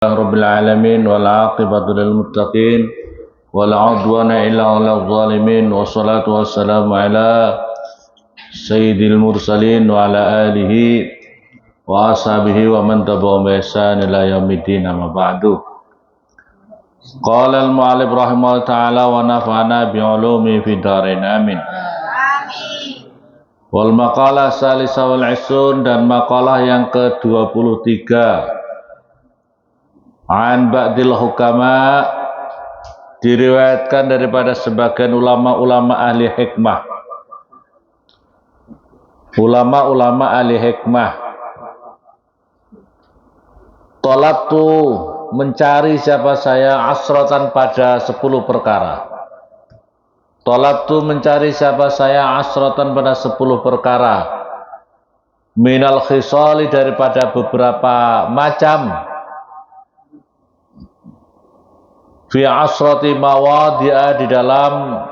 Rabbil alamin wal aqibatu lil muttaqin wala udwana illa 'alal zalimin wassalatu wassalamu ala sayyidil mursalin wa ala alihi wa ashabihi wa man tabi'ahum bi ihsan ila yaumiddin amma ba'du. Qala al mu'allif rahimahullah ta'ala wa nafa'ana bi 'ulumi fid dharain amin. Wal maqalah salisa wal isun, dan maqalah yang ke-23. An ba'dil hukama, diriwayatkan daripada sebagian ulama-ulama ahli hikmah. Ulama-ulama ahli hikmah. Talabtu, mencari siapa saya, asratan pada 10 perkara. Talabtu, mencari siapa saya, asratan pada 10 perkara. Minal khisali, daripada beberapa macam. Fi asrati mawadi'a, di dalam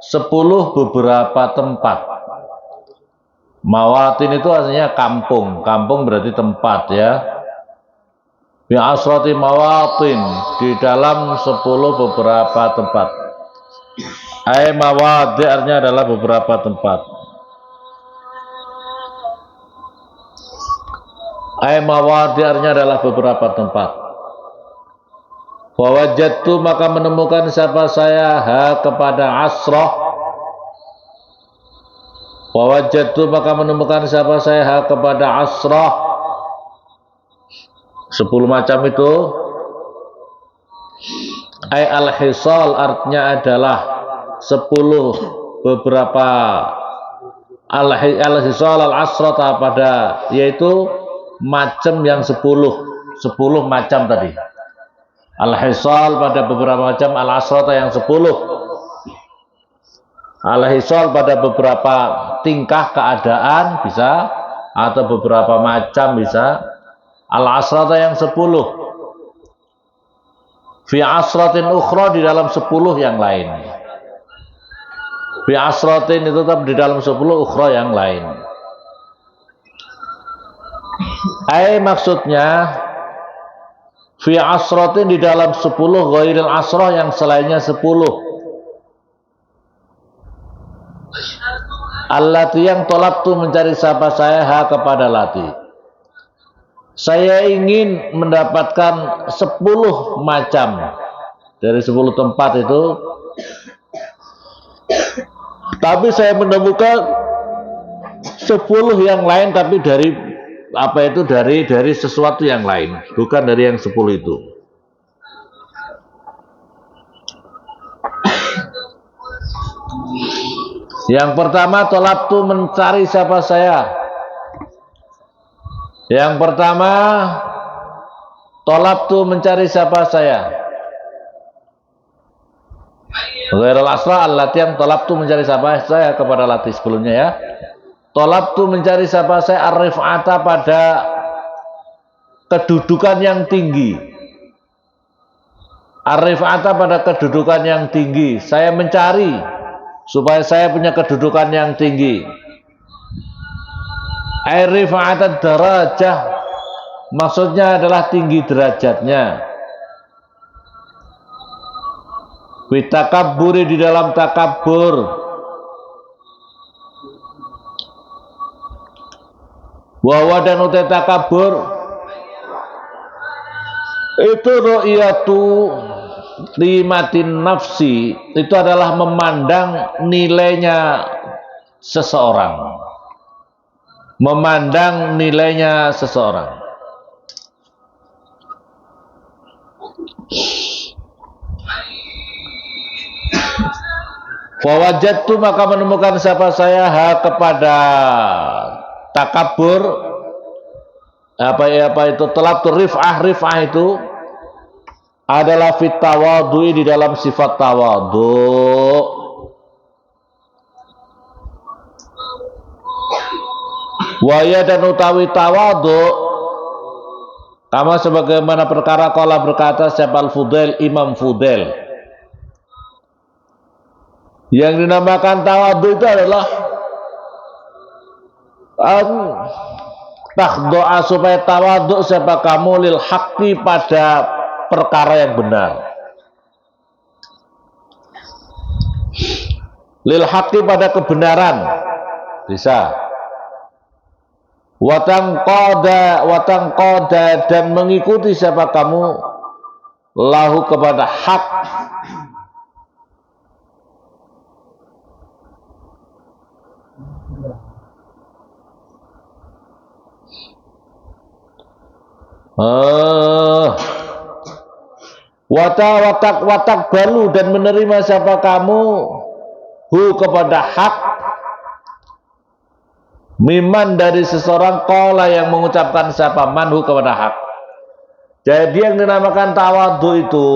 10 beberapa tempat. Mawatin itu artinya kampung. Kampung berarti tempat ya. Fi asrati mawatin, di dalam 10 beberapa tempat. Ai mawadi' artinya adalah beberapa tempat. Ai mawadi' artinya adalah beberapa tempat. Wajadtu, maka menemukan siapa saya, ha kepada asrah. Wajadtu, maka menemukan siapa saya, ha kepada asrah. 10 macam itu. Ay al-hisal, artinya adalah 10 beberapa. Al-hisal al-asrata, pada yaitu macam yang 10 macam tadi. Al-hisal pada beberapa macam, al-asrata yang 10. Al-hisal pada beberapa tingkah keadaan bisa, atau beberapa macam bisa. Al-asrata yang 10. Fi asratin ukhra, di dalam 10 yang lain. Fi asratin itu tetap di dalam 10 ukhra yang lain. Maksudnya fi asratin, di dalam 10 ghairil asrah, yang selainnya 10. Allati, yang tolabtu, mencari siapa saya, ha kepada lati. Saya ingin mendapatkan 10 macam dari 10 tempat itu. Tapi saya menemukan 10 yang lain, tapi dari dari sesuatu yang lain, bukan dari yang 10 itu. Yang pertama, tolabtu, mencari siapa saya. Yang pertama, tolabtu, mencari siapa saya. Ghairul asra allati, yang tolabtu, mencari siapa saya kepada lati sebelumnya ya. Tolabtu, mencari siapa saya, ar-rif'ata, pada kedudukan yang tinggi. Ar-rif'ata, pada kedudukan yang tinggi. Saya mencari supaya saya punya kedudukan yang tinggi. Ar-rif'ata darajah, maksudnya adalah tinggi derajatnya. Bitakabburi, di dalam takabbur. Wawa, dan utai takabur itu ru'yatu qimatin nafsi, itu adalah memandang nilainya seseorang. Memandang nilainya seseorang. Wajadtu, maka menemukan siapa saya, ha kepada takabur. Apa itu talabtu rif'ah. Rif'ah itu adalah fit tawadhu, di dalam sifat tawadhu. Waya, dan utawi tawadhu, kama sebagaimana perkara qala, berkata siapa al-Fudail, Imam Fudail. Yang dinamakan tawadhu itu adalah takhdu'a supaya tawaduk siapa kamu lil haqqi pada perkara yang benar. Lil haqqi pada kebenaran bisa. Watang koda dan mengikuti siapa kamu lahu kepada hak. Watak balu dan menerima siapa kamu hu kepada hak miman dari seseorang qala yang mengucapkan siapa manhu kepada hak. Jadi yang dinamakan tawadhu itu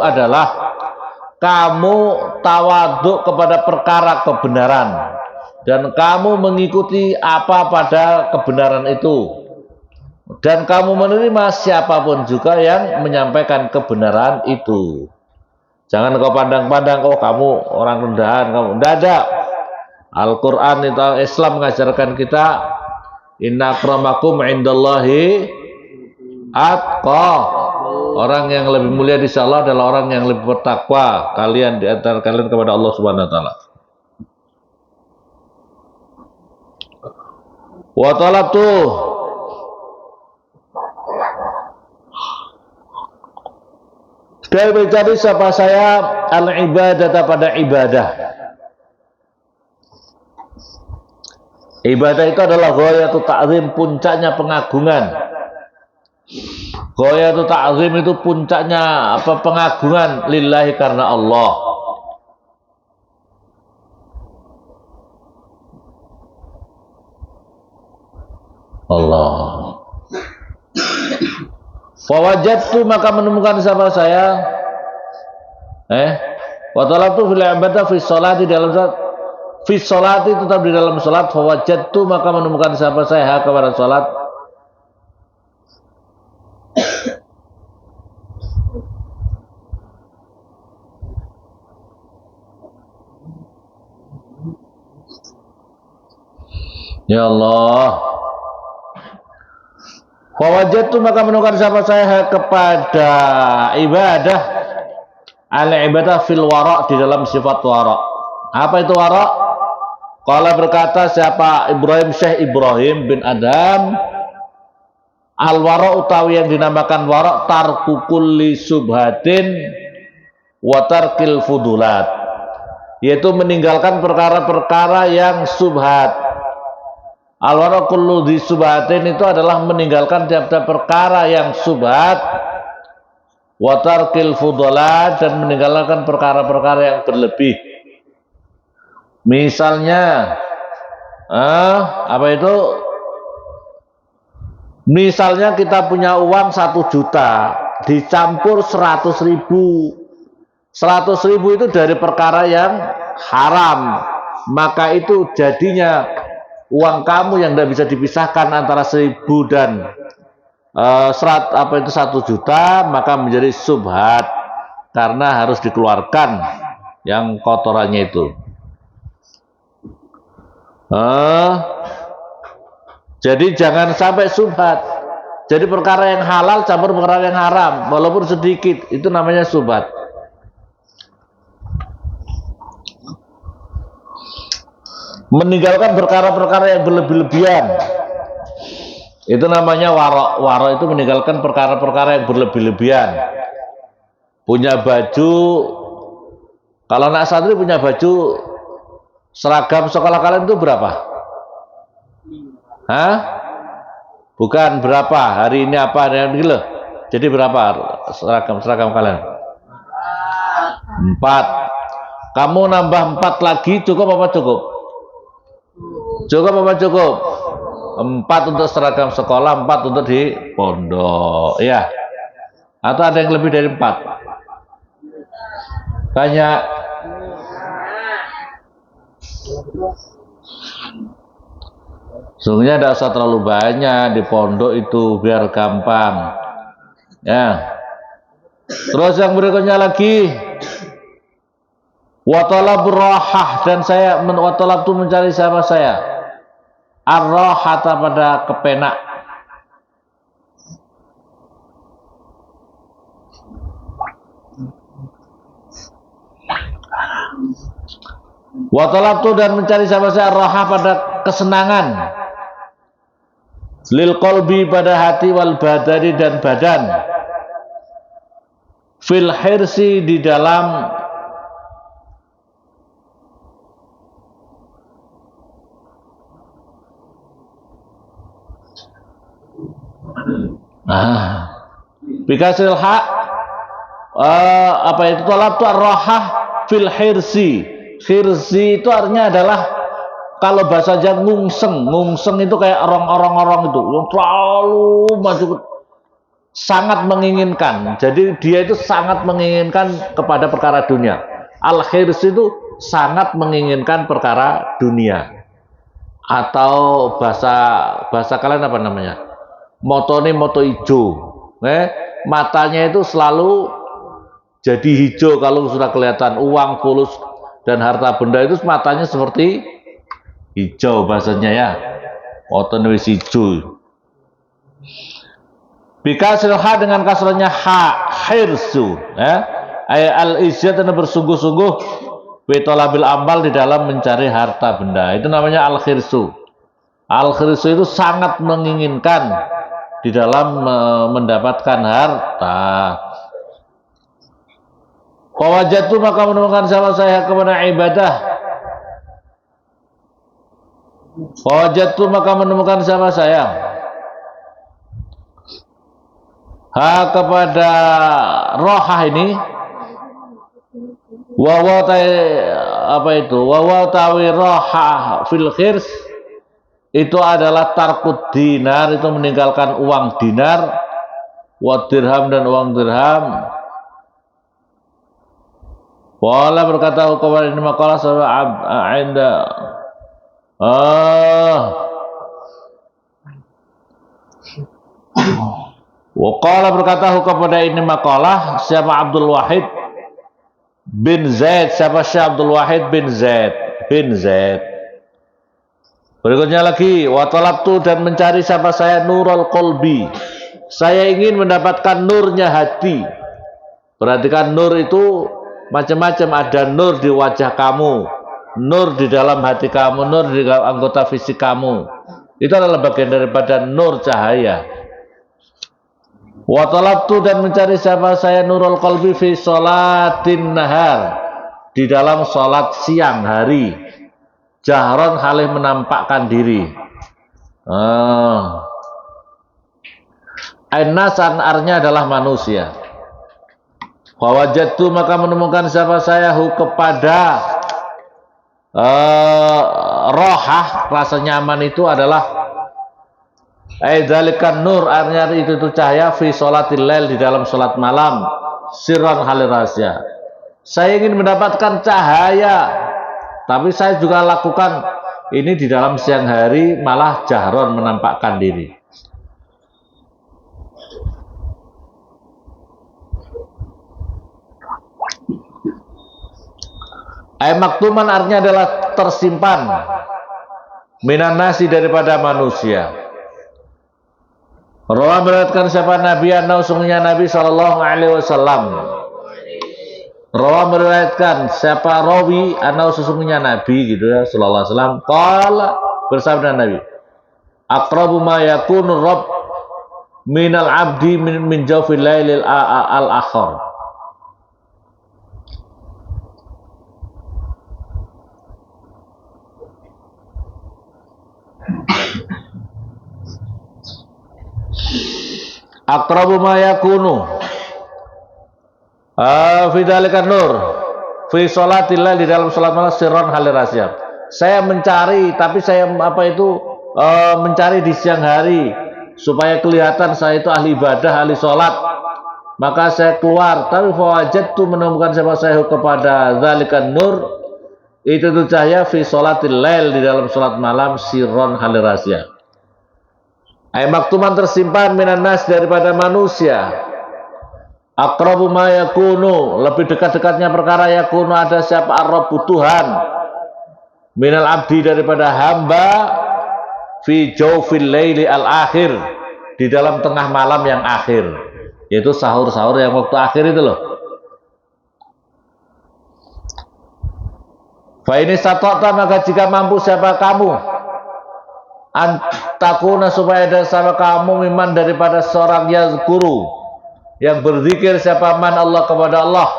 adalah kamu tawadhu kepada perkara kebenaran dan kamu mengikuti apa pada kebenaran itu. Dan kamu menerima siapapun juga yang menyampaikan kebenaran itu. Jangan kau pandang-pandang, oh kamu orang rendahan, kamu tidak ada. Al-Quran itu Islam mengajarkan kita inna akramakum indallahi atqa. Orang yang lebih mulia di sisi Allah adalah orang yang lebih bertakwa kalian di antara kalian kepada Allah Subhanahu wa taala. Wa talabtu dan mencari siapa saya al-ibadah pada ibadah. Ibadah itu adalah ghayatu ta'zim, puncaknya pengagungan. Ghayatu ta'zim itu puncaknya apa? Pengagungan lillahi karena Allah. Allah. Fawajadtu maka menemukan siapa saya? Wa talabtu fil ibadah fi sholati dalam salat. Fi sholati tetap di dalam salat. Fawajadtu maka menemukan siapa saya kepada salat. Ya Allah. Fawajadtu maka menemukan siapa saya kepada ibadah al-ibadah fil wara' di dalam sifat wara'. Apa itu wara'? Qala berkata siapa Syekh Ibrahim bin Adam, al-wara' utawi yang dinamakan wara' tarku kulli subhatin wa tarkil fudulat, yaitu meninggalkan perkara-perkara yang subhat. Al-wara' kullu di subhatin itu adalah meninggalkan tiap-tiap perkara yang subhat, wa tarkil fudulat dan meninggalkan perkara-perkara yang berlebih. Misalnya apa itu? Misalnya kita punya uang 1 juta dicampur 100.000. 100.000 itu dari perkara yang haram, maka itu jadinya uang kamu yang tidak bisa dipisahkan antara 1.000 dan 1 juta, maka menjadi subhat karena harus dikeluarkan yang kotorannya itu. Jadi jangan sampai subhat. Jadi perkara yang halal campur perkara yang haram, walaupun sedikit, itu namanya subhat. Meninggalkan perkara-perkara yang berlebih-lebihan, itu namanya wara'. Wara' itu meninggalkan perkara-perkara yang berlebih-lebihan. Punya baju, kalau anak santri punya baju seragam sekolah kalian itu berapa? Bukan berapa, hari ini apa, hari ini loh. Jadi berapa seragam kalian? 4. Kamu nambah 4 lagi cukup apa cukup? Cukup apa cukup? 4 untuk seragam sekolah, 4 untuk di pondok, ya. Atau ada yang lebih dari 4? Banyak. Sungguhnya tidak usah terlalu banyak di pondok itu biar gampang. Ya. Terus yang berikutnya lagi, wa talabur rahah, dan saya wa talabtu mencari siapa saya? Ar-rahata pada kepenak. Wa talabtu dan mencari sama saya raha pada kesenangan. Lil qalbi pada hati wal badani dan badan. Fil hirsi di dalam bikasril haq apa itu talabtu ar-rahah fil hirsi. Hirsi itu artinya adalah kalau bahasa Jawa ngungseng itu kayak orang-orang itu yang terlalu maju, sangat menginginkan. Jadi dia itu sangat menginginkan kepada perkara dunia. Al-hirsi itu sangat menginginkan perkara dunia. Atau bahasa kalian apa namanya? Motone moto hijau. Matanya itu selalu jadi hijau kalau sudah kelihatan uang, fulus dan harta benda itu matanya seperti hijau bahasanya ya. Motone wis hijau. Bikasril ha dengan kasranya ha, hirsu, al-izzat dan bersungguh-sungguh bitolabil amal di dalam mencari harta benda. Itu namanya al-khirsu. Al-khirsu itu sangat menginginkan di dalam mendapatkan harta. Fawajatu maka menemukan sama saya kepada ibadah. Fawajatu maka menemukan sama saya kepada rohah ini. Wawa apa itu? Wawa tawi rohah fil khirs itu adalah tarkud dinar, itu meninggalkan uang dinar, wa dirham dan uang dirham. Wala berkata kepada ini makalah sahabat anda Waqala berkata kepada ini makalah siapa Abdul Wahid bin Zaid, siapa Syekh Abdul Wahid bin Zaid. Berikutnya lagi wa talabtu dan mencari siapa saya nurul qalbi. Saya ingin mendapatkan nurnya hati. Perhatikan nur itu macam-macam, ada nur di wajah kamu, nur di dalam hati kamu, nur di dalam anggota fisik kamu. Itu adalah bagian daripada nur cahaya. Wa talabtu dan mencari siapa saya nurul qalbi fi sholatin nahar, di dalam salat siang hari, jahron halih menampakkan diri. An-nasan artinya adalah manusia. Fawajatu maka menemukan siapa saya kepada rohah, rasa nyaman itu adalah dzalikan nur, artinya itu cahaya fi sholatil lail, di dalam salat malam, sirran halir rahasia. Saya ingin mendapatkan cahaya, tapi saya juga lakukan ini di dalam siang hari, malah jahron menampakkan diri. Maktuman artinya adalah tersimpan, minan nasi daripada manusia. Rawa meriwayatkan siapa Nabi sungguhnya Nabi sallallahu alaihi wasallam. Rawa meriwayatkan siapa rawi sesungguhnya Nabi gitu ya sallallahu alaihi wasallam. Qala bersabda Nabi, aqrabu ma yakunu rabb minal abdi min jawfil lailil al-akhir. Aqrabu ma yakunu fi dzalikan nur fi sholatillah, di dalam salat malam sirron halir rahasia. Saya mencari, tapi saya mencari di siang hari supaya kelihatan saya itu ahli ibadah, ahli salat. Maka saya keluar, tapi fawajadtu menemukan siapa saya kepada dzalikan nur, itu tuh cahaya fi sholatil lail, di dalam salat malam sirron halir rahasia. Maktuman tersimpan minan nas daripada manusia. Aqrabu ma yakunu, lebih dekat-dekatnya perkara yakunu ada siapa ar-rabbu Tuhan, minal abdi daripada hamba, fi jawfil laili al-akhir, di dalam tengah malam yang akhir, Itu sahur-sahur yang waktu akhir itu loh. Fa ini satota, maka jika mampu siapa kamu antakuna, supaya ada sama kamu miman daripada seorang yazkuru, yang berzikir siapa man Allah kepada Allah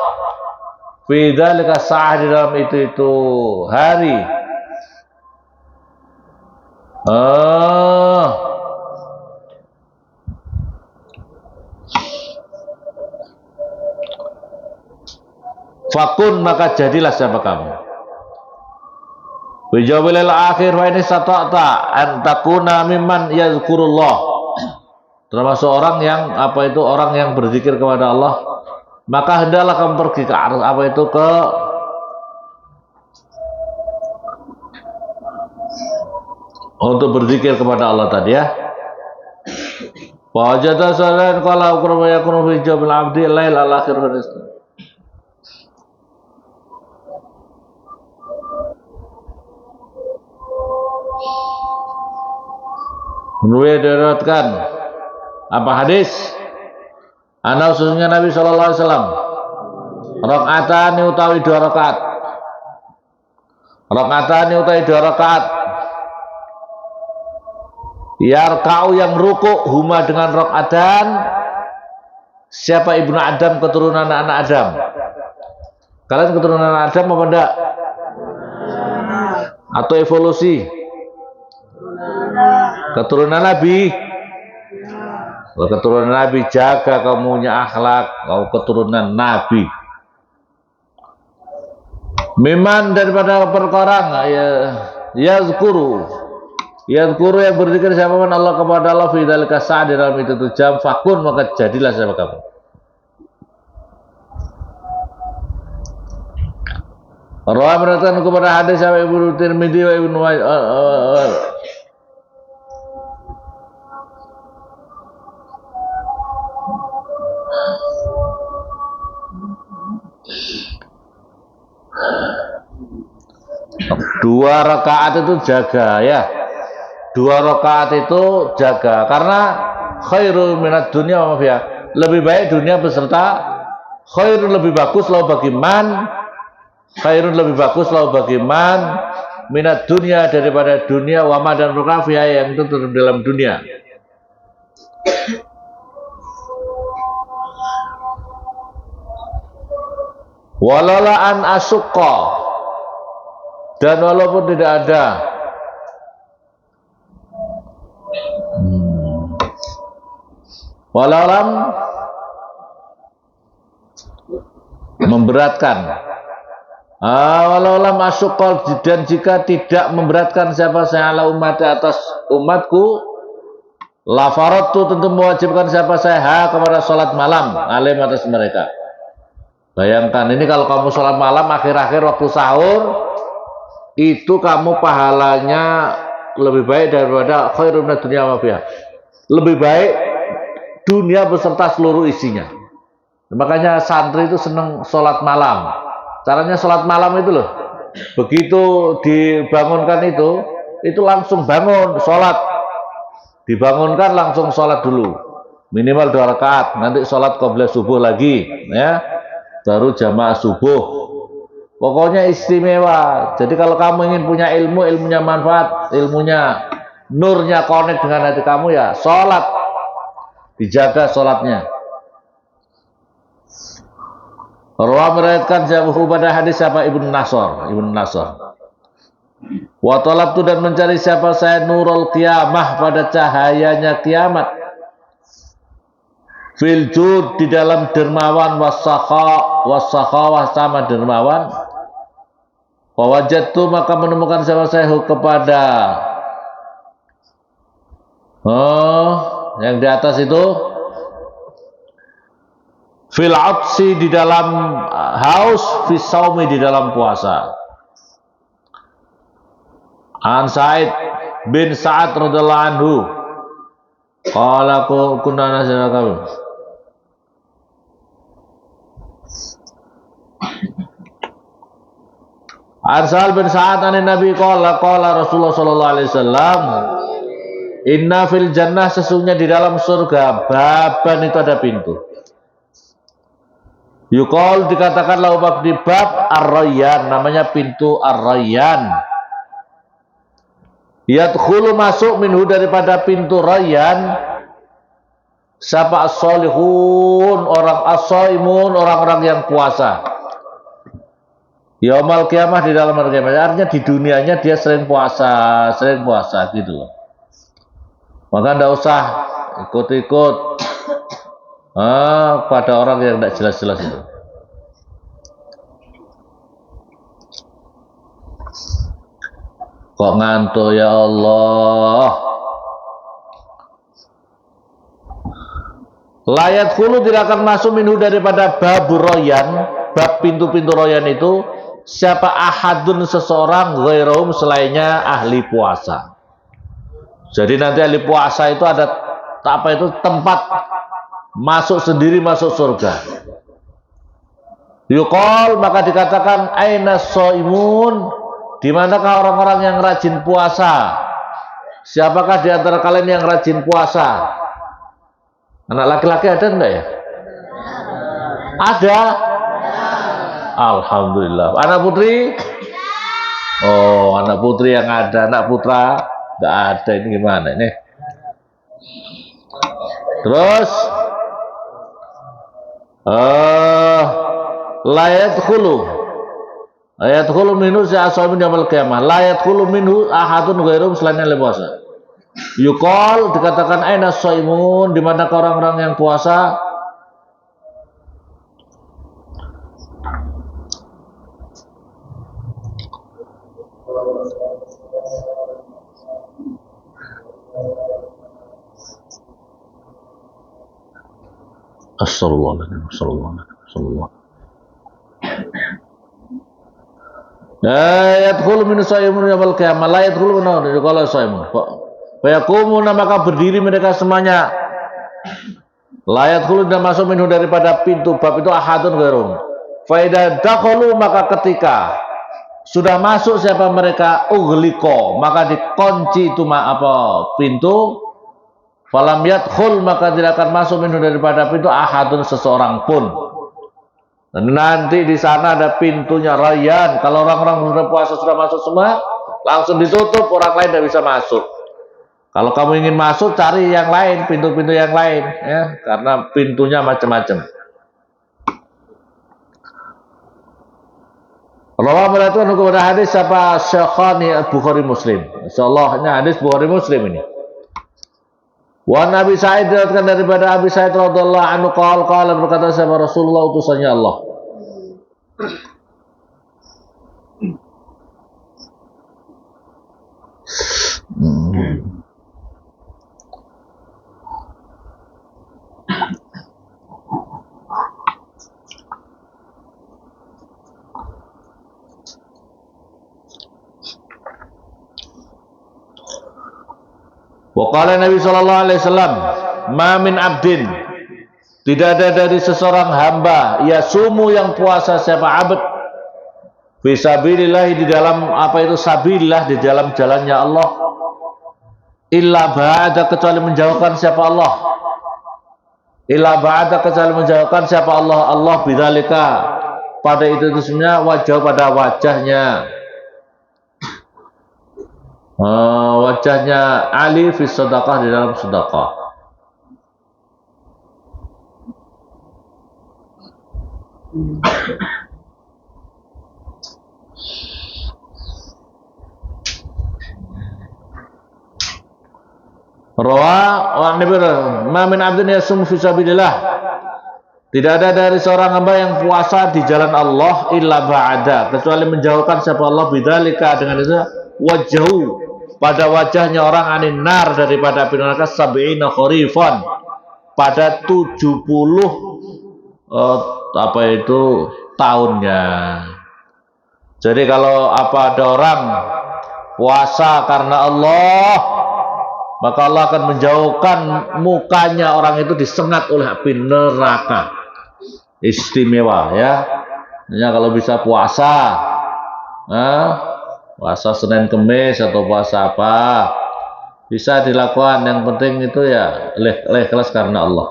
fi dzalika sa'ah, di dalam itu hari. Fakun, maka jadilah siapa kamu. Wijabilal akhir wa ini sata'ta an takuna mimman yazkurullah, termasuk orang yang orang yang berzikir kepada Allah, maka hendaklah kamu pergi ke untuk berzikir kepada Allah tadi ya. Wajata salan qala ukrama yakunu fi jabil abdi lail al akhir. Meriwayatkan apa hadis? Ana ususnya Nabi sallallahu alaihi wasallam rakaatani utawi 2 rakaat. Rakaatani utawi 2 rakaat. Yarka'u, yang ruku huma dengan rakaatan siapa Ibnu Adam, keturunan anak Adam. Kalian keturunan Adam apa enggak? Atau evolusi? Keturunan Nabi. Kalau keturunan Nabi, jaga kamu punya akhlak, kau keturunan Nabi. Memang daripada perkara yazkuru yang berzikir siapa man Allah kepada Allah fi dzalika sa'ah, di dalam itu jam, fakun, maka jadilah siapa kamu. Rawi meriwayatkan kepada hadis sama Ibnu Tirmidzi wa Ibnu dua rakaat itu jaga ya. 2 rakaat itu jaga, karena khairul minad dunya wa ma fiha, lebih baik dunia beserta, khairun lebih bagus lau bagi man, khairun lebih bagus lau bagi man minad dunya, daripada dunia, wa ma dan perkara fiha yang itu dalam dunia. Walala an asukka, dan walaupun tidak ada walalam memberatkan, walalam asukol, dan jika tidak memberatkan siapa saya ala umat, atas umatku, lafaratu, tentu mewajibkan siapa saya kepada sholat malam alim atas mereka. Bayangkan ini, kalau kamu sholat malam akhir-akhir waktu sahur, itu kamu pahalanya lebih baik daripada khairun minad dunya wa ma fiha, lebih baik dunia beserta seluruh isinya. Makanya santri itu senang sholat malam. Caranya sholat malam itu loh, begitu dibangunkan itu langsung bangun sholat, dibangunkan langsung sholat dulu, minimal 2 rakaat, nanti sholat qobliyah subuh lagi ya, baru jamaah subuh. Pokoknya istimewa. Jadi kalau kamu ingin punya ilmu, ilmunya manfaat, ilmunya nurnya connect dengan hati kamu, ya sholat, dijaga sholatnya. Rawi meriwayatkan pada hadis siapa Ibnu Nasr. Wa talabtu, dan mencari siapa saya nurul qiyamah, pada cahayanya kiamat, fil jud, di dalam dermawan, wasakhawah, sama dermawan. Wajadtu, maka menemukan siapa saya kepada yang di atas itu, fil atsi, di dalam haus, fi saumi, di dalam puasa. An Sa'id bin Sa'ad radhiyallahu anhu qala kunna nasira kami, Arsal bin Sa'ad an Nabi qala Rasulullah sallallahu alaihi wasallam, inna fil jannah, sesungguhnya di dalam surga, baban, itu ada pintu. Yuqal dikatakan lahu di bab Ar-Rayyan, namanya pintu Ar-Rayyan. Yadkhulu masuk minhu daripada pintu Rayyan siapa as-solihun, orang as-soimun, orang-orang yang puasa. Yaumal kiamah, di dalam hari kiamat. Artinya di dunianya dia sering puasa gitu loh. Maka ndak usah ikut-ikut pada orang yang tidak jelas-jelas itu. Kok ngantuk ya Allah. Layat hulu tidak akan masuk minhu daripada babur royan, bab pintu-pintu royan itu siapa ahadun seseorang ghairuhum selainnya ahli puasa. Jadi nanti ahli puasa itu ada apa itu tempat masuk sendiri masuk surga. Yuqal maka dikatakan aina shaimun, di manakah orang-orang yang rajin puasa? Siapakah di antara kalian yang rajin puasa? Anak laki-laki ada enggak ya? Ada. Alhamdulillah. Anak putri? Oh, anak putri yang ada. Anak putra enggak ada. Ini gimana ini? Terus layat khulu minhu sa'asamin yaumil qiyamah. Layat khulu minhu ahadun ghairum selain yang puasa. Yuqal dikatakan aina shaimun, di mana orang-orang yang puasa? Assalamualaikum. La yadkhulu min shaimun yaumil qiyamah. La yadkhulu min qala shaimun. Fayakumuna maka berdiri mereka semuanya. Layat hulu dan masuk minhu daripada pintu bab itu ahadun ghairum. Fa idza dakhalu maka ketika sudah masuk siapa mereka ughliqa maka dikunci itu pintu. Falam yadkhul maka tidak akan masuk minhu daripada pintu ahadun seseorang pun. Dan nanti di sana ada pintunya Rayyan. Kalau orang-orang sudah puasa sudah masuk semua, langsung ditutup, orang lain tidak bisa masuk. Kalau kamu ingin masuk, cari yang lain, pintu-pintu yang lain, ya, karena pintunya macam-macam. Rawah melihatkan kepada hadis siapa Syekhani Bukhari Muslim. Insyaallah ini hadis Bukhari Muslim ini. Wa Nabi Sa'id diriwayatkan daripada Abi Sa'id radhiyallahu anhu qala berkata siapa Rasulullah utusannya Allah. Wa qala Nabi sallallahu alaihi wasallam, "Ma min abdin", tidak ada dari seseorang hamba, yasumu yang puasa siapa abd, fisabilillah di dalam sabilillah di dalam jalannya Allah, illa ba'da kecuali menjauhkan siapa Allah. Illa ba'da kecuali menjauhkan siapa Allah, Allah bidzalika pada itu semuanya wajah pada wajahnya. Wajahnya Ali fi sedekah di dalam sedekah. Rawa wa Nabi ma min abdin yasum fi sabilillah. Tidak ada dari seorang hamba yang puasa di jalan Allah illa ba'ada kecuali menjauhkan siapa Allah bidzalika dengan itu wajhu pada wajahnya orang anin nar daripada api neraka sab'ina kharifan pada 70 tahunnya. Jadi kalau ada orang puasa karena Allah, maka Allah akan menjauhkan mukanya orang itu disengat oleh api neraka. Istimewa ya. Kalau bisa puasa, puasa Senin Kemis atau puasa apa bisa dilakukan. Yang penting itu ya ikhlas karena Allah.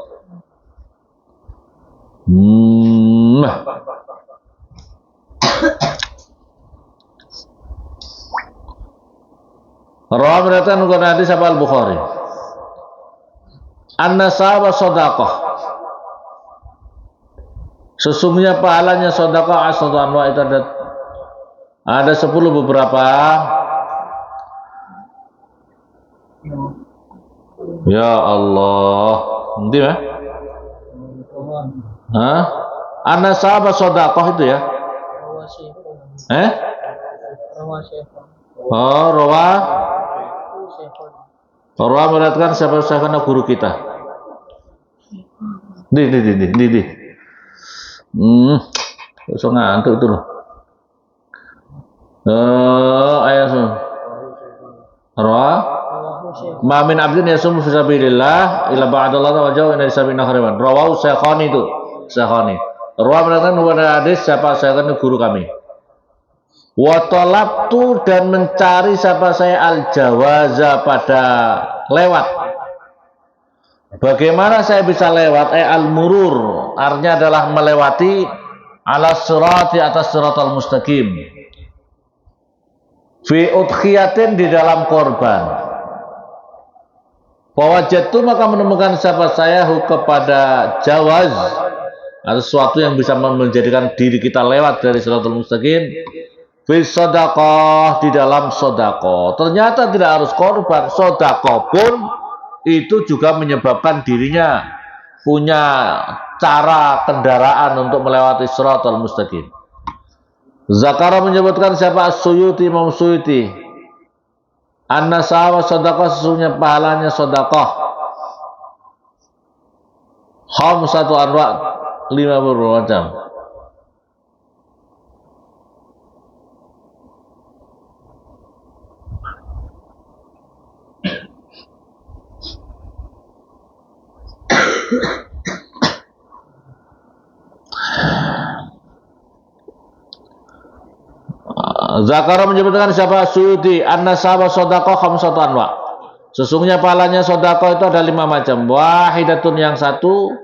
Rawi meriwayatkan nukul hadis Al-Bukhari. An-nasaba sedekah. Sesungguhnya pahalanya sedekah asratu anwa itu ada 10 beberapa. Ya Allah. Nanti ya? Hah? An-nasaba sedekah itu ya? Oh, Rawa meriwayatkan siapa guru kita. Di. So ngantuk itu loh. Ayat Rawa ma min abdin yasum fi sabilillah ila ba'dallah wa jauh ila sabina khariban. Rawahu Syekhani itu. Syekhani. Rawa meriwayatkan kepada hadis siapa guru kami. Wa talabtu dan mencari siapa saya al-jawaza pada lewat. Bagaimana saya bisa lewat? Al-murur artinya adalah melewati ala sirati atas siratal mustaqim. Fi udhiyatin di dalam korban. Fawajadtu maka menemukan siapa saya kepada jawaz atau sesuatu yang bisa menjadikan diri kita lewat dari siratal mustaqim. Fi sedekah di dalam sedekah. Ternyata tidak harus korban, sedekah pun itu juga menyebabkan dirinya punya cara kendaraan untuk melewati siratal mustaqim. Zakara menyebutkan siapa As-Suyuti, Imam Suyuti. An-nasaba sedekah sesungguhnya pahalanya sedekah. Khamsatu anwa 50 macam. Zakara menyebutkan siapa Suyuti an-nasaba sedekah khamsatu anwa. Sesungguhnya pahalanya sedekah itu ada 5 macam. Wahidatun yang satu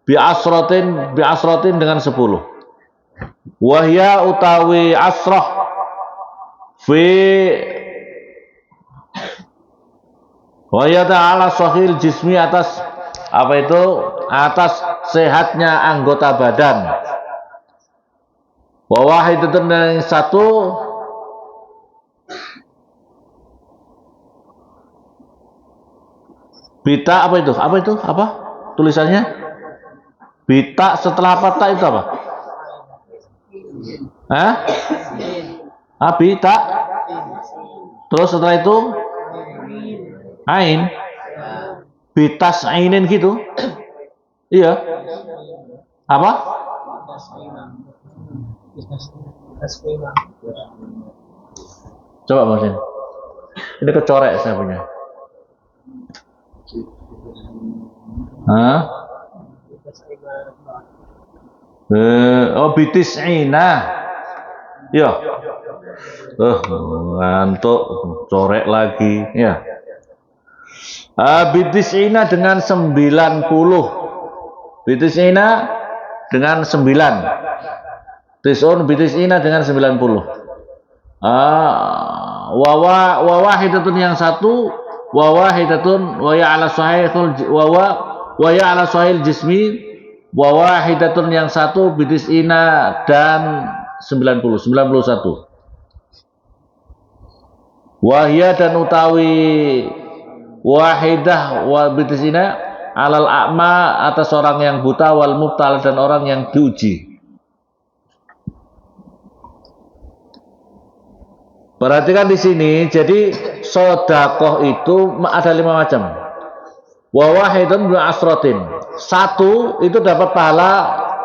bi asratin dengan 10. Wahya utawi asrah fi wahya ta'ala sahil jismi atas apa itu? Atas sehatnya anggota badan. Wa wahidatun yang satu bita apa itu? Apa itu? Apa tulisannya? Bita setelah apa tak itu apa? Hah? Bita. Terus setelah itu ain. Bitas ainin gitu. Iya. Apa? Coba Mas. Ini kecorek saya punya. Hah? Bitis ina. Ya. Ngantuk, corek lagi. Ya. Bitis ina dengan 90. Bitis ina dengan 9. Tisun bitis ina dengan 90. Wawahidatun yang satu, wawahidatun waya ala sahihul waya ala sahil jismi, wawahidatun yang satu bitis ina dan 91. Wahya dan utawi wahidah wa bitis ina alal a'ma atas orang yang buta wal mubtal dan orang yang diuji. Perhatikan di sini, jadi sedekah itu ada 5 macam. Wa wahidun bi asratin. 1 itu dapat pahala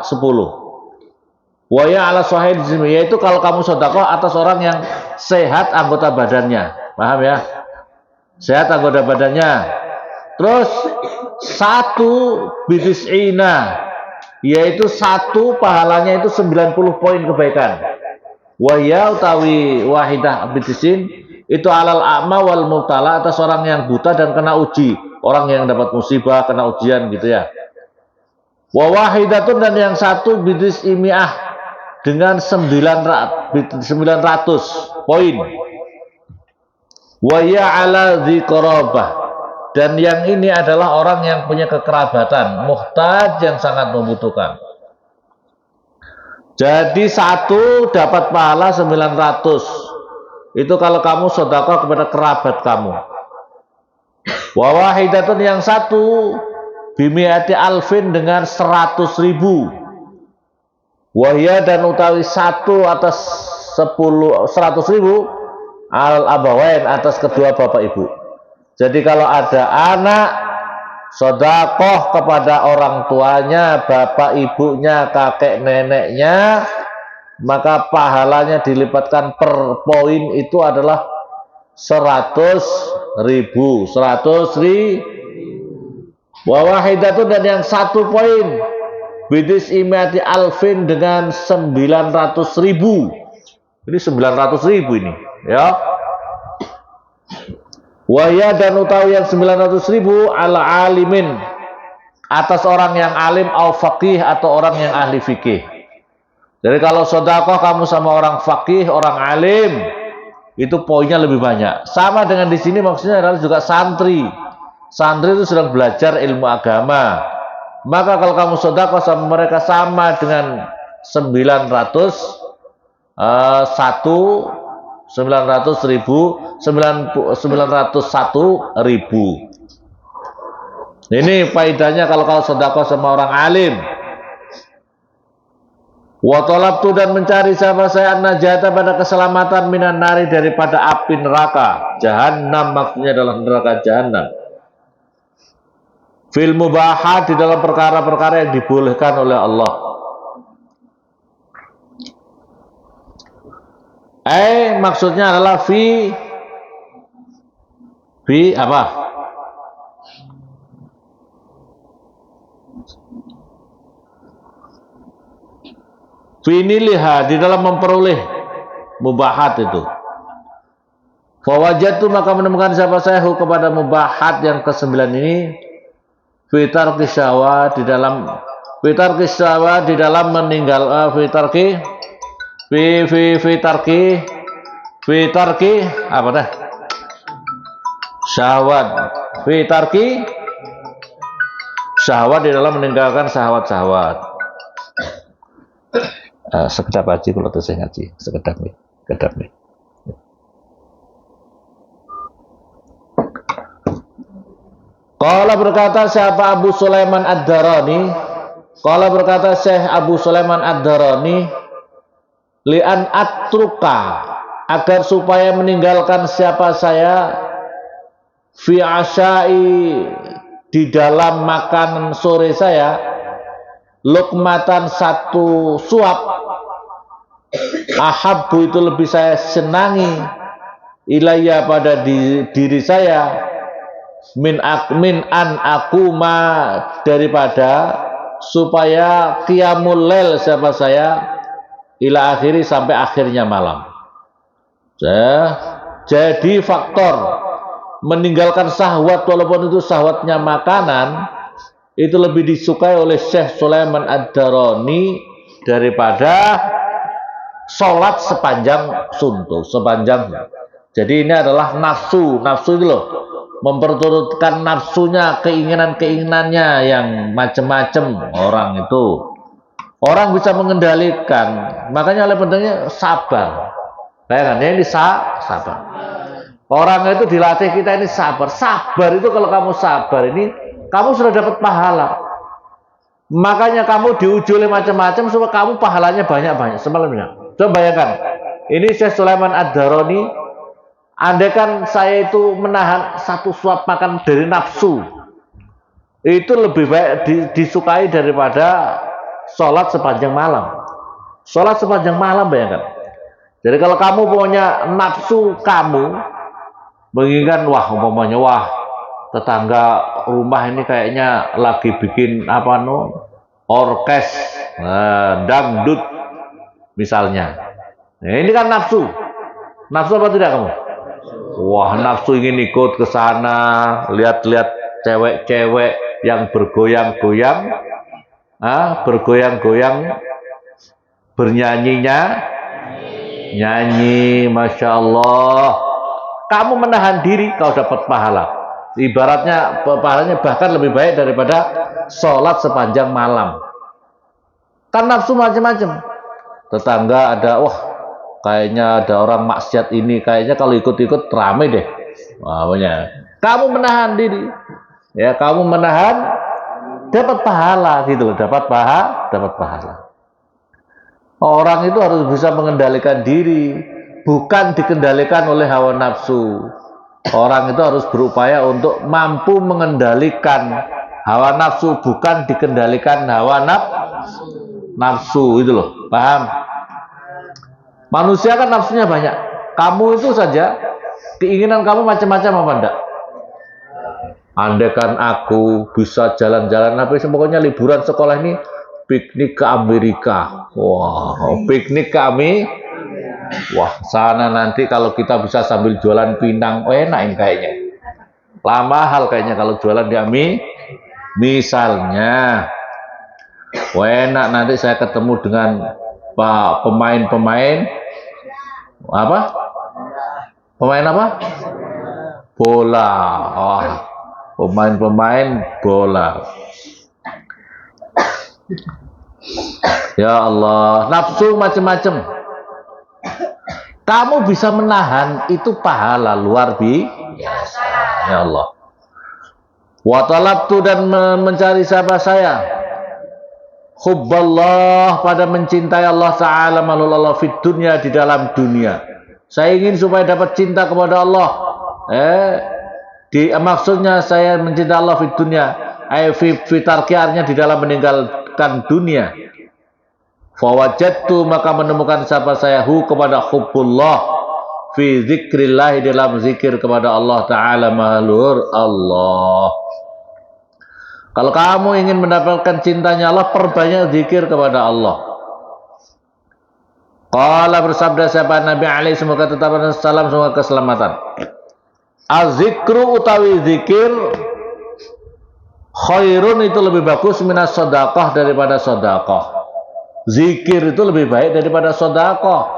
10. Wa ya ala sahih jismi, yaitu kalau kamu sedekah atas orang yang sehat anggota badannya. Paham ya? Sehat anggota badannya. Terus 1 bitis'ina, yaitu 1 pahalanya itu 90 poin kebaikan. Wahya utawi wahidah bitisin itu alal a'ma wal mubtala atas orang yang buta dan kena uji, orang yang dapat musibah, kena ujian gitu ya. Wa wahidatun dan yang satu bidis imiah dengan 900 poin. Wa ya ala dziqrabah dan yang ini adalah orang yang punya kekerabatan, muhtaj yang sangat membutuhkan. Jadi satu dapat pahala 900. Itu kalau kamu sedekah kepada kerabat kamu. Wa wahidatun yang satu bimiati alfin dengan 100.000. Wahya dan utawi satu atas 100.000 al abawain atas kedua bapak ibu. Jadi kalau ada anak sedekah kepada orang tuanya, bapak ibunya, kakek neneknya, maka pahalanya dilipatkan per poin itu adalah 100.000. Wa wahidatun dan yang satu poin bidis imati alfin dengan 900.000. Ini 900.000 ini, ya. Waya dan utawi yang 900.000 ala alimin atas orang yang alim au faqih atau orang yang ahli fikih. Jadi kalau sedekah kamu sama orang faqih, orang alim, itu poinnya lebih banyak. Sama dengan di sini maksudnya adalah juga santri. Santri itu sedang belajar ilmu agama. Maka kalau kamu sedekah sama mereka sama dengan 901.000. Ini faedahnya kalau sedekah sama orang alim. Wa talabtu dan mencari siapa saya najata pada keselamatan minan nari daripada api neraka jahanam, maksudnya adalah neraka jahanam. Fil mubahat di dalam perkara-perkara yang dibolehkan oleh Allah. Maksudnya adalah fi apa? Finiliha di dalam memperoleh mubahat itu. Fawajatu maka menemukan siapa saya kepada mubahat yang ke-9 ini fitar kisahwa di dalam meninggal fitarki apa dah syahwat fitarki syahwat di dalam meninggalkan syahwat. Sekedap aja kalau tuh saya ngaji sekedap nih. Qala berkata siapa Abu Sulaiman Ad-Darani, qala berkata Syekh Abu Sulaiman Ad-Darani, li'an atruka agar supaya meninggalkan siapa saya fi asyai di dalam makanan sore saya lukmatan satu suap ahabbu itu lebih saya senangi ilayya pada diri saya min an akuma daripada supaya qiyamul lail siapa saya ila akhiri sampai akhirnya malam. Jadi faktor meninggalkan syahwat walaupun itu syahwatnya makanan itu lebih disukai oleh Syekh Sulaiman Ad-Darani daripada sholat sepanjang suntuk, sepanjang. Jadi ini adalah nafsu itu loh, memperturutkan nafsunya, keinginannya yang macam-macam orang itu. Orang bisa mengendalikan, makanya oleh pentingnya sabar. Bayangkan ini sabar. Orang itu dilatih kita ini sabar. Sabar itu kalau kamu sabar ini kamu sudah dapat pahala. Makanya kamu diuji oleh macam-macam supaya kamu pahalanya banyak-banyak. Semalamnya. Coba bayangkan. Ini Syekh Sulaiman Ad-Darani. Andaikan saya itu menahan satu suap makan dari nafsu, itu lebih baik disukai daripada sholat sepanjang malam. Sholat sepanjang malam bayangkan. Jadi kalau kamu punya nafsu kamu menginginkan tetangga rumah ini kayaknya lagi bikin orkes dangdut misalnya. Nah, ini kan nafsu. Nafsu apa tidak kamu? Nafsu ingin ikut ke sana, lihat-lihat cewek-cewek yang bergoyang-goyang. bergoyang-goyang, nyanyi, Masya Allah. Kamu menahan diri, kau dapat pahala. Ibaratnya pahalanya bahkan lebih baik daripada sholat sepanjang malam. Kan nafsu macam-macam. Tetangga ada, wah kayaknya ada orang maksiat ini, kayaknya kalau ikut-ikut rame deh. Pokoknya kamu menahan diri, ya kamu menahan, dapat pahala gitu loh, dapat pahala. Orang itu harus bisa mengendalikan diri, bukan dikendalikan oleh hawa nafsu. Orang itu harus berupaya untuk mampu mengendalikan hawa nafsu, bukan dikendalikan hawa nafsu itu loh, paham? Manusia kan nafsunya banyak. Kamu itu saja keinginan kamu macam-macam apa enggak? Andaikan aku bisa jalan-jalan, pokoknya liburan sekolah ini piknik ke Amerika. Wah, piknik kami. Wah, sana nanti kalau kita bisa sambil jualan pinang, enak ini kayaknya. Mahal kayaknya kalau jualan di Amerika. Misalnya, enak nanti saya ketemu dengan pemain apa? Pemain apa? Bola. Oh, pemain bola. Ya Allah, nafsu macam-macam. Kamu bisa menahan, itu pahala luar biasa. Ya Allah. Wa talabtu, dan mencari siapa saya? Hubballah, pada mencintai Allah Ta'ala malulallah fid dunya, di dalam dunia. Saya ingin supaya dapat cinta kepada Allah. Maksudnya saya mencintai Allah fid dunya, fitarkiarnya di dalam meninggalkan dunia. Fawajadtu, maka menemukan siapa saya kepada hubbullah fi zikrillah, dalam zikir kepada Allah Ta'ala mahlur Allah. Kalau kamu ingin mendapatkan cintanya Allah, perbanyak zikir kepada Allah. Qala, bersabda siapa Nabi alaihi semoga tetap salam, semoga keselamatan. Az-zikru utawi zikir, khairun, itu lebih bagus, minas sedekah, daripada sedekah. Zikir itu lebih baik daripada sedekah.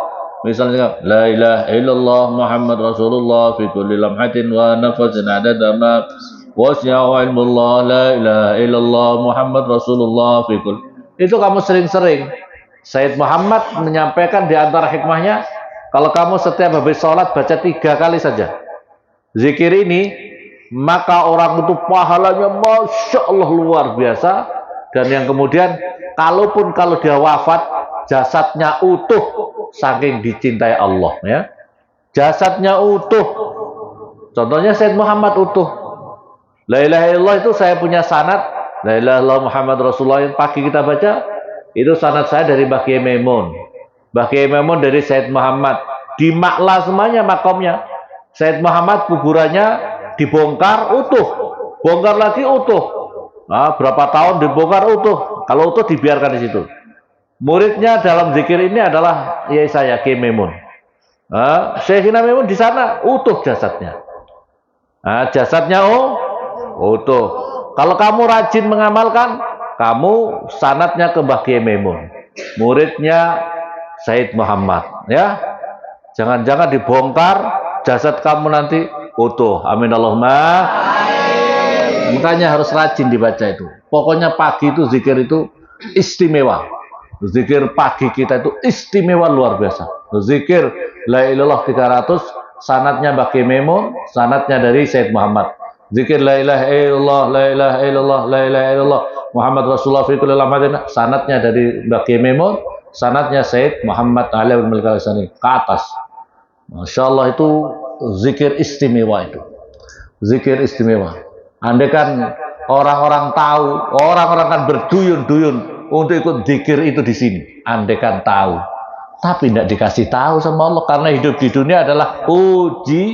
Misalnya la ilaha illallah Muhammad Rasulullah fi kulli lamhatin wa nafasin adada ma wasi'a ilmullah, la ilaha illallah Muhammad Rasulullah fi kulli. Itu kamu sering-sering. Sayyid Muhammad menyampaikan di antara hikmahnya, kalau kamu setiap habis sholat baca 3 kali saja zikir ini, maka orang itu pahalanya Masya Allah luar biasa. Dan yang kemudian, kalau dia wafat, jasadnya utuh, saking dicintai Allah, ya. Jasadnya utuh. Contohnya Sayyid Muhammad utuh. La ilaha illallah itu saya punya sanad. La ilaha illallah Muhammad Rasulullah yang pagi kita baca, itu sanad saya dari Mbah Kiai Maimun. Mbah Kiai Maimun dari Sayyid Muhammad. Di Makla semuanya makomnya. Sayyid Muhammad kuburannya dibongkar utuh. Bongkar lagi utuh. Berapa tahun dibongkar utuh. Kalau utuh dibiarkan di situ. Muridnya dalam zikir ini adalah saya Kiai Maimun. Syekhina Maimun di sana utuh jasadnya. Jasadnya utuh. Kalau kamu rajin mengamalkan, kamu sanadnya ke Mbah Kiai Maimun. Muridnya Sayyid Muhammad, ya. Jangan-jangan dibongkar jasad kamu nanti utuh. Amin Allahumma. Makanya harus rajin dibaca itu. Pokoknya pagi itu zikir itu istimewa. Zikir pagi kita itu istimewa luar biasa. Zikir la ilallah 300, sanadnya Mbah Kiai Maimun, sanadnya dari Sayyid Muhammad. Zikir la ilaha illallah, la ilaha illallah, la ilaha illallah Muhammad Rasulullah fi kulli lamhatin, sanadnya dari Mbah Kiai Maimun, sanadnya Sayyid Muhammad Ali bin Malik Al-Hassani, ke atas. Masya Allah, itu zikir istimewa itu. Zikir istimewa. Andaikan orang-orang tahu, orang-orang kan berduyun-duyun untuk ikut zikir itu di sini. Andaikan tahu, tapi tidak dikasih tahu sama Allah, karena hidup di dunia adalah uji.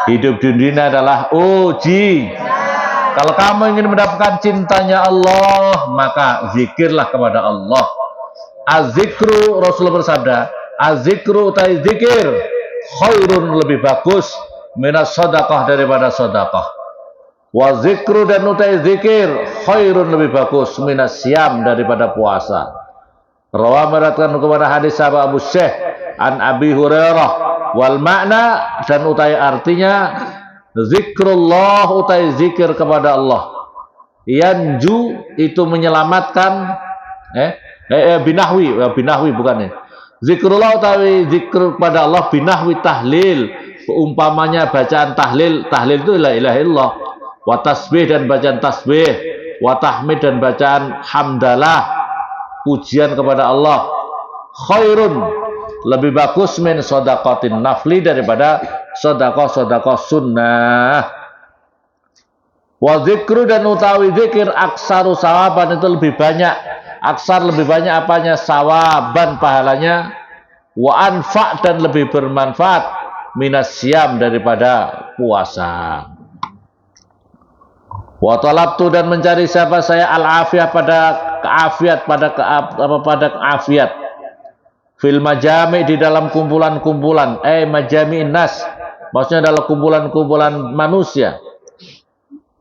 Hidup di dunia adalah uji. Kalau kamu ingin mendapatkan cintanya Allah, maka zikirlah kepada Allah. Az-zikru, Rasulullah bersabda, az-zikru utai zikir, khairun, lebih bagus, minas sedekah, daripada sedekah. Wa zikru dan utai zikir khairun lebih bagus minas siam daripada puasa. Rawa meriwayatkan kepada hadis sahabat Abu Syekh an Abi Hurairah wal makna dan utai artinya zikrullah utai zikir kepada Allah. Yanju itu menyelamatkan binahwi bukan ya. Zikrullah utawi zikr kepada Allah binahwi tahlil, umpamanya bacaan tahlil itu la ilaha illallah, wa tasbih dan bacaan tasbih, wa tahmid dan bacaan hamdalah, pujian kepada Allah. Khairun lebih bagus min shadaqatin nafli daripada sedekah sunnah. Wa zikru dan utawi zikir aksaru sawaban itu lebih banyak. Aksar lebih banyak apanya? Sawaban pahalanya. Wa anfa dan lebih bermanfaat minas siam daripada puasa. Wa talabtu dan mencari siapa saya al-afiyah pada keafiat pada keafiat. Fil majami di dalam kumpulan-kumpulan, majami'in nas. Maksudnya adalah kumpulan-kumpulan manusia.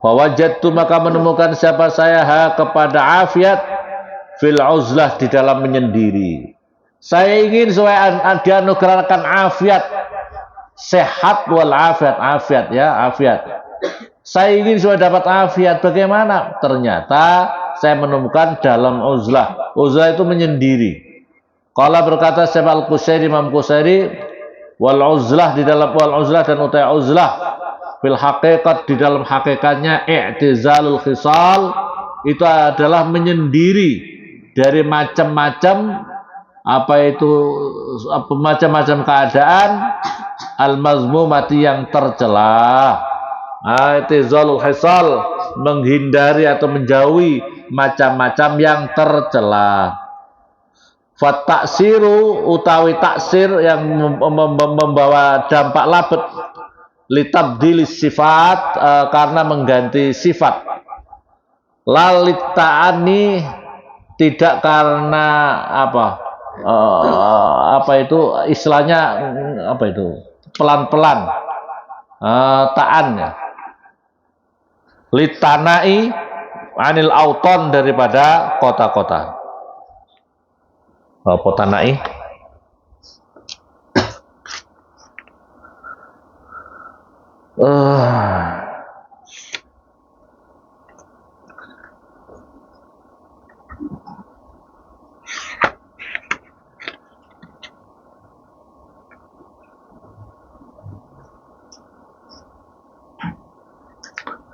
Fawajadtu maka menemukan siapa saya kepada afiat fil uzlah di dalam menyendiri. Saya ingin supaya dianugerahkan afiat, sehat wal afiat ya, afiat. Saya ingin supaya dapat afiat. Bagaimana? Ternyata saya menemukan dalam uzlah. Uzlah itu menyendiri. Qala berkata siapa Al-Qusairi, Imam Qusairi, wal uzlah di dalam wal uzlah dan utai uzlah fil haqiqat di dalam hakikatnya i'tizalul khisal itu adalah menyendiri dari macam-macam macam-macam keadaan al-mazmumati yang tercela. I'tizalul khisal menghindari atau menjauhi macam-macam yang tercela. Fat taksiru utawi taksir yang membawa dampak labet litabdilis sifat karena mengganti sifat. Lalita'ani tidak karena istilahnya pelan-pelan ta'an ya. Litanai anil auton daripada kota-kota. Apa tanai?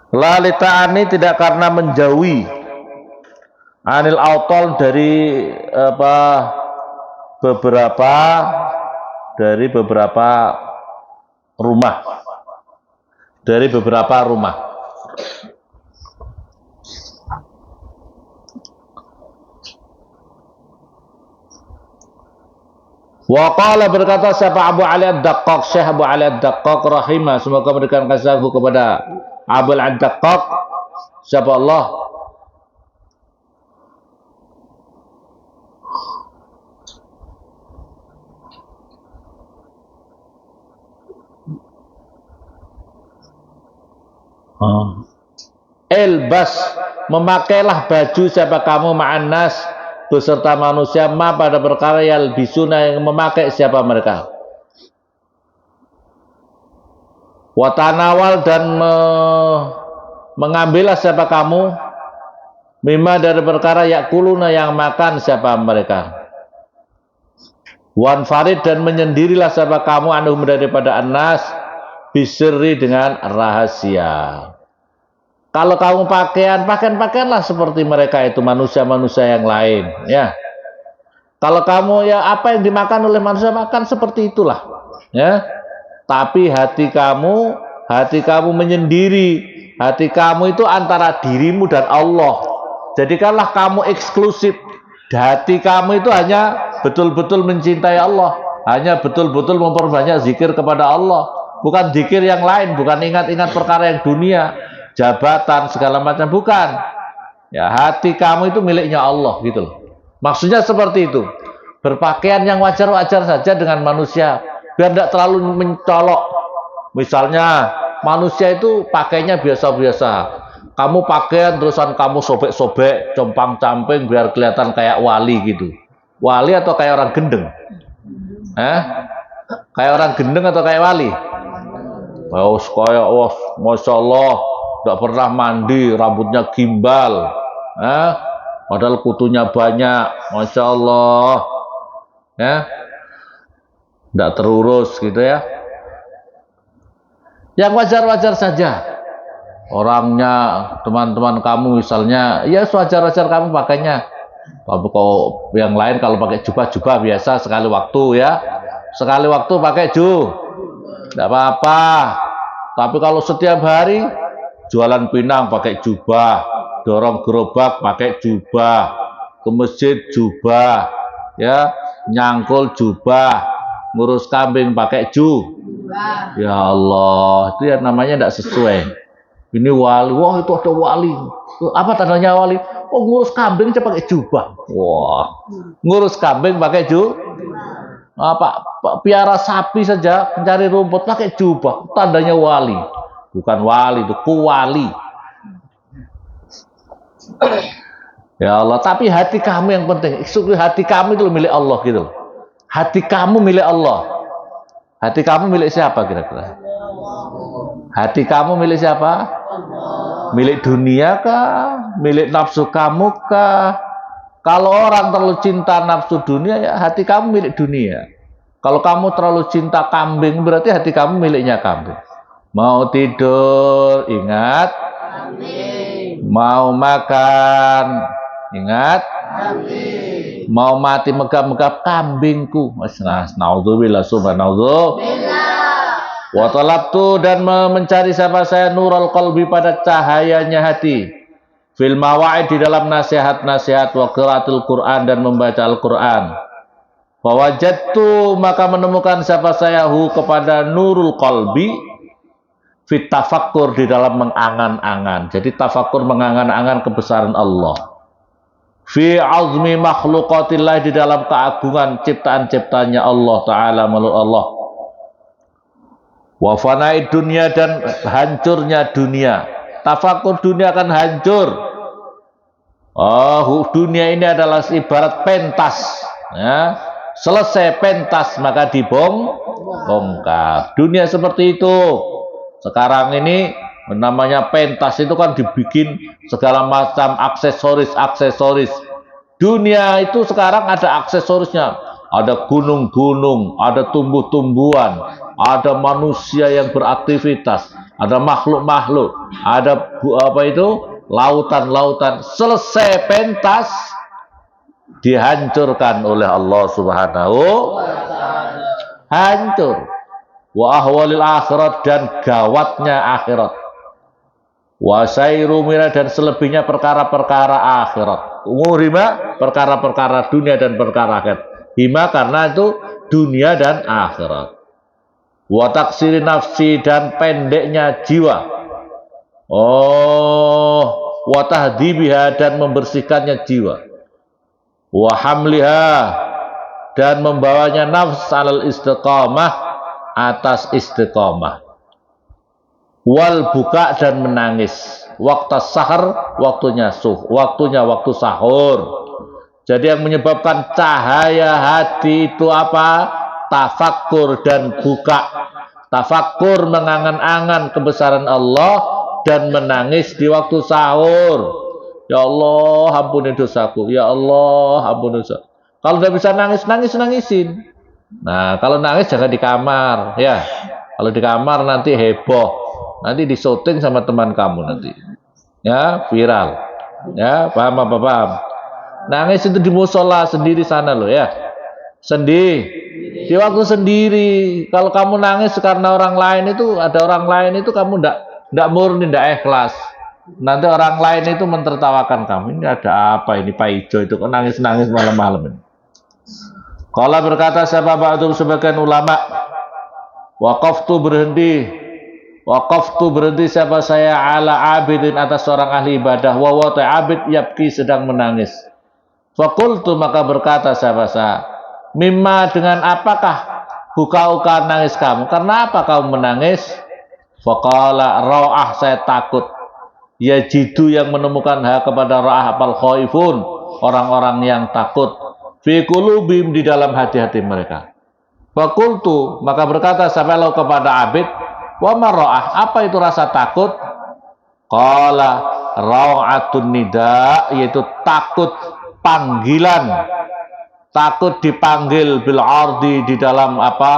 Lalita'ani tidak karena menjauhi anil autol dari beberapa rumah. Wa qala berkata siapa Abu Ali Ad-Daqqaq, Syekh Abu Ali Ad-Daqqaq rahimah, semoga memberikan kasih kepada Abu Ali Ad-Daqqaq, siapa Allah Elbas memakailah baju siapa kamu ma'annas beserta manusia ma pada perkara yalbisuna yang memakai siapa mereka. Watanawal dan mengambillah siapa kamu mimma dari perkara yakuluna yang makan siapa mereka. Wan farid dan menyendirilah siapa kamu anhum daripada annas bisri dengan rahasia. Kalau kamu pakaianlah seperti mereka itu manusia-manusia yang lain, ya. Kalau kamu ya apa yang dimakan oleh manusia makan seperti itulah, ya. Tapi hati kamu menyendiri. Hati kamu itu antara dirimu dan Allah. Jadikanlah kamu eksklusif. Hati kamu itu hanya betul-betul mencintai Allah, hanya betul-betul memperbanyak zikir kepada Allah, bukan zikir yang lain, bukan ingat-ingat perkara yang dunia. Jabatan segala macam bukan. Ya, hati kamu itu miliknya Allah gitu loh. Maksudnya seperti itu. Berpakaian yang wajar-wajar saja dengan manusia, biar tidak terlalu mencolok. Misalnya manusia itu pakainya biasa-biasa. Kamu pakaian terusan kamu sobek-sobek, compang-camping biar kelihatan kayak wali gitu. Wali atau kayak orang gendeng? Kayak orang gendeng atau kayak wali? Kayak Masya Allah, tidak pernah mandi, rambutnya gimbal. Padahal kutunya banyak, Masya Allah. Ya, tidak terurus gitu ya. Yang wajar-wajar saja. Orangnya, teman-teman kamu misalnya, ya wajar-wajar kamu pakainya. Kalau yang lain kalau pakai jubah-jubah biasa sekali waktu ya. Sekali waktu pakai tidak apa-apa. Tapi kalau setiap hari jualan pinang pakai jubah, dorong gerobak pakai jubah, ke masjid jubah, ya, nyangkul jubah, ngurus kambing pakai jubah. Ya Allah, itu ya namanya tidak sesuai. Ini wali, wah itu ada wali. Apa tandanya wali? Oh ngurus kambing aja pakai jubah. Wah, ngurus kambing pakai jubah. Piara sapi saja, mencari rumput pakai jubah. Tandanya wali. Bukan wali, itu kuwali. Ya Allah, tapi hati kamu yang penting. Hati kamu itu milik Allah gitu. Hati kamu milik Allah. Hati kamu milik siapa kira-kira? Hati kamu milik siapa? Milik dunia kah? Milik nafsu kamu kah? Kalau orang terlalu cinta nafsu dunia, ya hati kamu milik dunia. Kalau kamu terlalu cinta kambing, berarti hati kamu miliknya kambing. Mau tidur, ingat. Mau makan, ingat. Mau mati megap-megap, kambingku. Naudzubillah, subhanallah. Wa talabtu, dan mencari siapa saya nurul qalbi, pada cahayanya hati, fil mawa'id, di dalam nasihat-nasihat, wa qiraatul Quran, dan membaca Al-Quran. Fa wajadtu, maka menemukan siapa saya kepada nurul qalbi, fit tafakkur, di dalam mengangan-angan. Jadi tafakkur, mengangan-angan kebesaran Allah. Fi azmi makhluqatillah, di dalam keagungan ciptaan-ciptaannya Allah Ta'ala, melalui Allah. Wa fanaid dunia, dan hancurnya dunia. Tafakur dunia akan hancur. Dunia ini adalah ibarat pentas. Ya. Selesai pentas maka dibongkar. Dunia seperti itu. Sekarang ini namanya pentas itu kan dibikin segala macam aksesoris. Dunia itu sekarang ada aksesorisnya. Ada gunung-gunung, ada tumbuh-tumbuhan, ada manusia yang beraktivitas, ada makhluk-makhluk, ada lautan-lautan. Selesai pentas, dihancurkan oleh Allah Subhanahu wa Ta'ala. Hancur. Wa ahwalil akhirat, dan gawatnya akhirat. Wa sayru mira, dan selebihnya perkara-perkara akhirat. Umurima, perkara-perkara dunia dan perkara akhirat. Hima, karena itu dunia dan akhirat. Wa taksiri nafsi, dan pendeknya jiwa. Wa tahdibiha, dan membersihkannya jiwa. Wa hamliha, dan membawanya nafs alal istiqamah, atas istiqamah. Wal buka, dan menangis. Waktu sahar, waktu sahur. Jadi yang menyebabkan cahaya hati itu apa? Tafakkur dan buka. Tafakkur, mengangan-angan kebesaran Allah, dan menangis di waktu sahur. Ya Allah, ampuni dosaku. Ya Allah, ampuni dosa. Kalau udah bisa nangisin. Nah, kalau nangis jangan di kamar, ya. Kalau di kamar nanti heboh. Nanti disyuting sama teman kamu nanti. Ya, viral. Ya, paham. Nangis itu di musola sendiri sana loh ya. Di waktu sendiri. Kalau kamu nangis karena orang lain itu, ada orang lain itu, kamu ndak murni, ndak ikhlas. Nanti orang lain itu mentertawakan kamu. Ini ada apa ini Pak Ijo itu kok nangis-nangis malam-malam ini. Qala, berkata siapa ba'dum sebagian ulama, waqaftu berhenti siapa saya ala abidin, atas seorang ahli ibadah, wa abid yabki, sedang menangis. Fakultu, maka berkata siapa saya, mimma, dengan apakah buka nangis kamu? Karena apa kamu menangis? Faqala ra'ah, saya takut. Yajidu, yang menemukan kepada ra'ah apal khaifun, orang-orang yang takut. Fi qulubihim, di dalam hati-hati mereka. Fakultu, maka berkata Sabalau kepada Abid, wa ma ra'ah, apa itu rasa takut? Qala ra'atun nida, yaitu takut panggilan, takut dipanggil bil ardi, di dalam apa,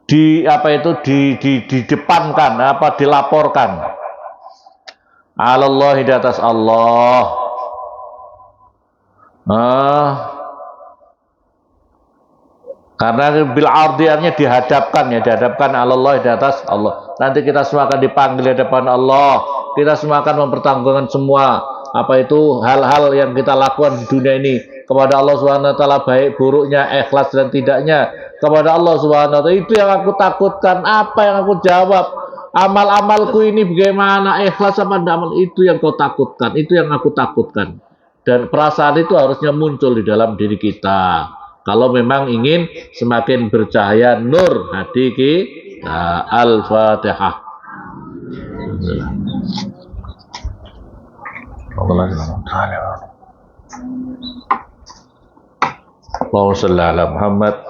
di apa itu, di depankan, apa, dilaporkan, alallahi, di atas Allah, karena bil ardi artinya dihadapkan, ya, dihadapkan alallahi, di atas Allah. Nanti kita semua akan dipanggil di depan Allah, kita semua akan mempertanggungjawabkan semua apa itu hal-hal yang kita lakukan di dunia ini kepada Allah Subhanahu wa taala, baik buruknya, ikhlas dan tidaknya kepada Allah Subhanahu wa taala. Itu yang aku takutkan. Apa yang aku jawab? Amal-amalku ini bagaimana, ikhlas apa tidak amal? Itu yang kau takutkan, itu yang aku takutkan. Dan perasaan itu harusnya muncul di dalam diri kita kalau memang ingin semakin bercahaya nur hati kita. Al-Fatihah. Allahumma shalli ala Muhammad.